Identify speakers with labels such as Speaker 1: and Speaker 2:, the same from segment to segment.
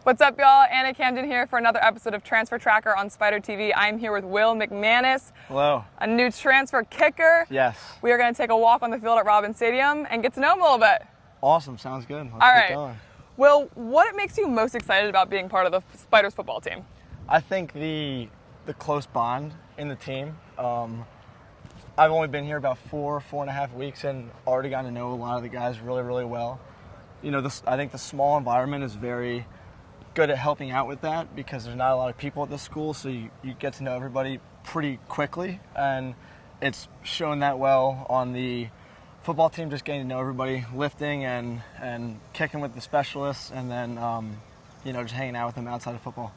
Speaker 1: What's up, y'all? Anna Camden here for another episode of Transfer Tracker on Spider TV. I'm here with Will McManus.
Speaker 2: Hello.
Speaker 1: A new transfer kicker.
Speaker 2: Yes.
Speaker 1: We are going to take a walk on the field at Robins Stadium and get to know him a little bit.
Speaker 2: Awesome. Sounds good. Let's
Speaker 1: All
Speaker 2: get
Speaker 1: right.
Speaker 2: going.
Speaker 1: Will, what makes you most excited about being part of the Spiders football team?
Speaker 2: I think the close bond in the team. I've only been here about 4.5 weeks and already gotten to know a lot of the guys really, really well. You know, I think the small environment is very good at helping out with that because there's not a lot of people at this school, so you get to know everybody pretty quickly, and it's shown that well on the football team, just getting to know everybody, lifting and kicking with the specialists, and then just hanging out with them outside of football.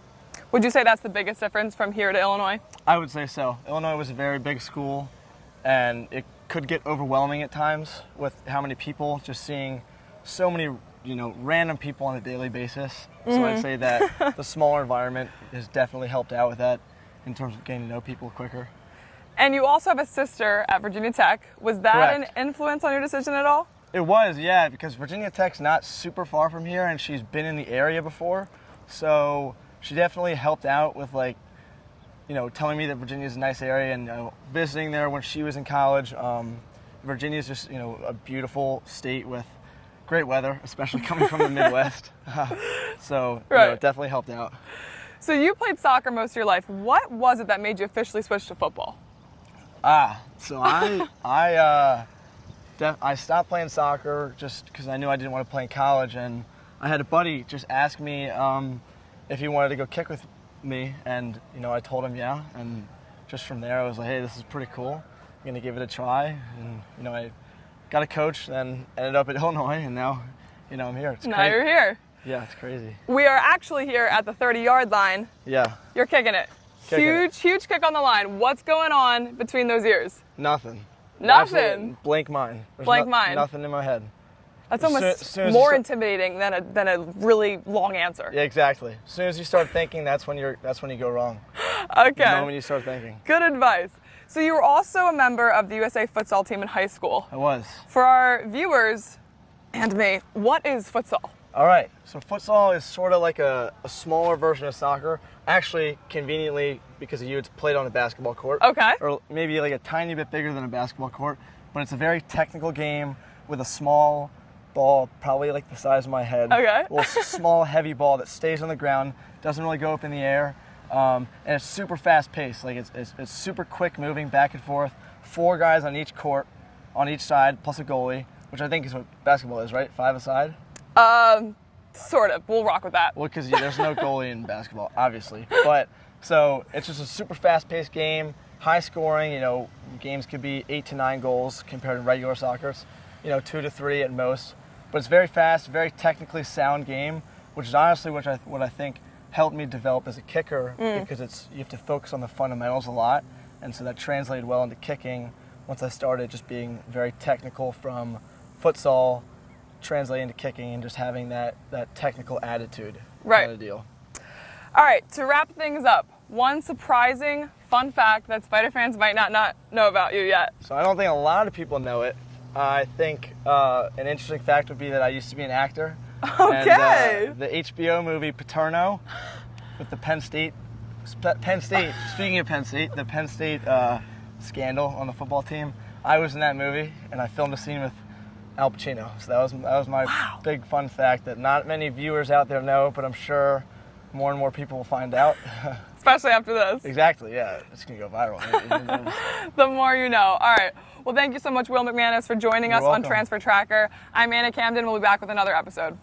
Speaker 1: Would you say that's the biggest difference from here to Illinois?
Speaker 2: I would say so. Illinois was a very big school, and it could get overwhelming at times with how many people, just seeing so many random people on a daily basis. So I'd say that the smaller environment has definitely helped out with that in terms of getting to know people quicker.
Speaker 1: And you also have a sister at Virginia Tech. Was that
Speaker 2: Correct.
Speaker 1: an influence on your decision at all?
Speaker 2: It was, yeah, because Virginia Tech's not super far from here, and she's been in the area before. So she definitely helped out with, telling me that Virginia's a nice area and visiting there when she was in college. Virginia's just, a beautiful state with great weather, especially coming from the Midwest. So it definitely helped out.
Speaker 1: So you played soccer most of your life. What was it that made you officially switch to football?
Speaker 2: So I stopped playing soccer just because I knew I didn't want to play in college, and I had a buddy just ask me if he wanted to go kick with me, and I told him yeah, and just from there I was like, hey, this is pretty cool. I'm gonna give it a try, and I got a coach, then ended up at Illinois, and now I'm here. It's
Speaker 1: now
Speaker 2: crazy.
Speaker 1: You're here.
Speaker 2: Yeah, it's crazy.
Speaker 1: We are actually here at the 30-yard line.
Speaker 2: Yeah.
Speaker 1: You're kicking it. Huge kick on the line. What's going on between those ears?
Speaker 2: Nothing.
Speaker 1: Nothing?
Speaker 2: Absolutely blank mind. There's
Speaker 1: mind.
Speaker 2: Nothing in my head.
Speaker 1: That's almost more intimidating than a really long answer.
Speaker 2: Yeah, exactly. As soon as you start thinking, that's when you go wrong.
Speaker 1: Okay.
Speaker 2: The moment you start thinking.
Speaker 1: Good advice. So you were also a member of the USA Futsal team in high school.
Speaker 2: I was.
Speaker 1: For our viewers and me, what is futsal?
Speaker 2: All right. So futsal is sort of like a smaller version of soccer. Actually, conveniently, because of you, it's played on a basketball court.
Speaker 1: Okay.
Speaker 2: Or maybe like a tiny bit bigger than a basketball court. But it's a very technical game with a small ball, probably like the size of my head.
Speaker 1: Okay.
Speaker 2: A little small, heavy ball that stays on the ground, doesn't really go up in the air. And it's super fast paced. Like it's super quick moving back and forth. 4 guys on each court, on each side, plus a goalie, which I think is what basketball is, right? 5 aside?
Speaker 1: Sort of. We'll rock with that.
Speaker 2: Well, because there's no goalie in basketball, obviously. But so it's just a super fast paced game, high scoring. Games could be 8 to 9 goals compared to regular soccer. 2 to 3 at most. But it's very fast, very technically sound game, which is honestly what I think helped me develop as a kicker because you have to focus on the fundamentals a lot, and so that translated well into kicking once I started just being very technical from futsal, translating to kicking and just having that technical attitude kind of deal.
Speaker 1: All right, to wrap things up, one surprising fun fact that Spider fans might not know about you yet.
Speaker 2: So I don't think a lot of people know it. I think an interesting fact would be that I used to be an actor.
Speaker 1: Okay.
Speaker 2: And the HBO movie Paterno with the Penn State, speaking of Penn State, the Penn State scandal on the football team, I was in that movie, and I filmed a scene with Al Pacino. So that was my big fun fact that not many viewers out there know, but I'm sure more and more people will find out.
Speaker 1: Especially after this.
Speaker 2: Exactly, yeah. It's going to go viral.
Speaker 1: The more you know. All right. Well, thank you so much, Will McManus, for joining us on Transfer Tracker. I'm Anna Camden. We'll be back with another episode.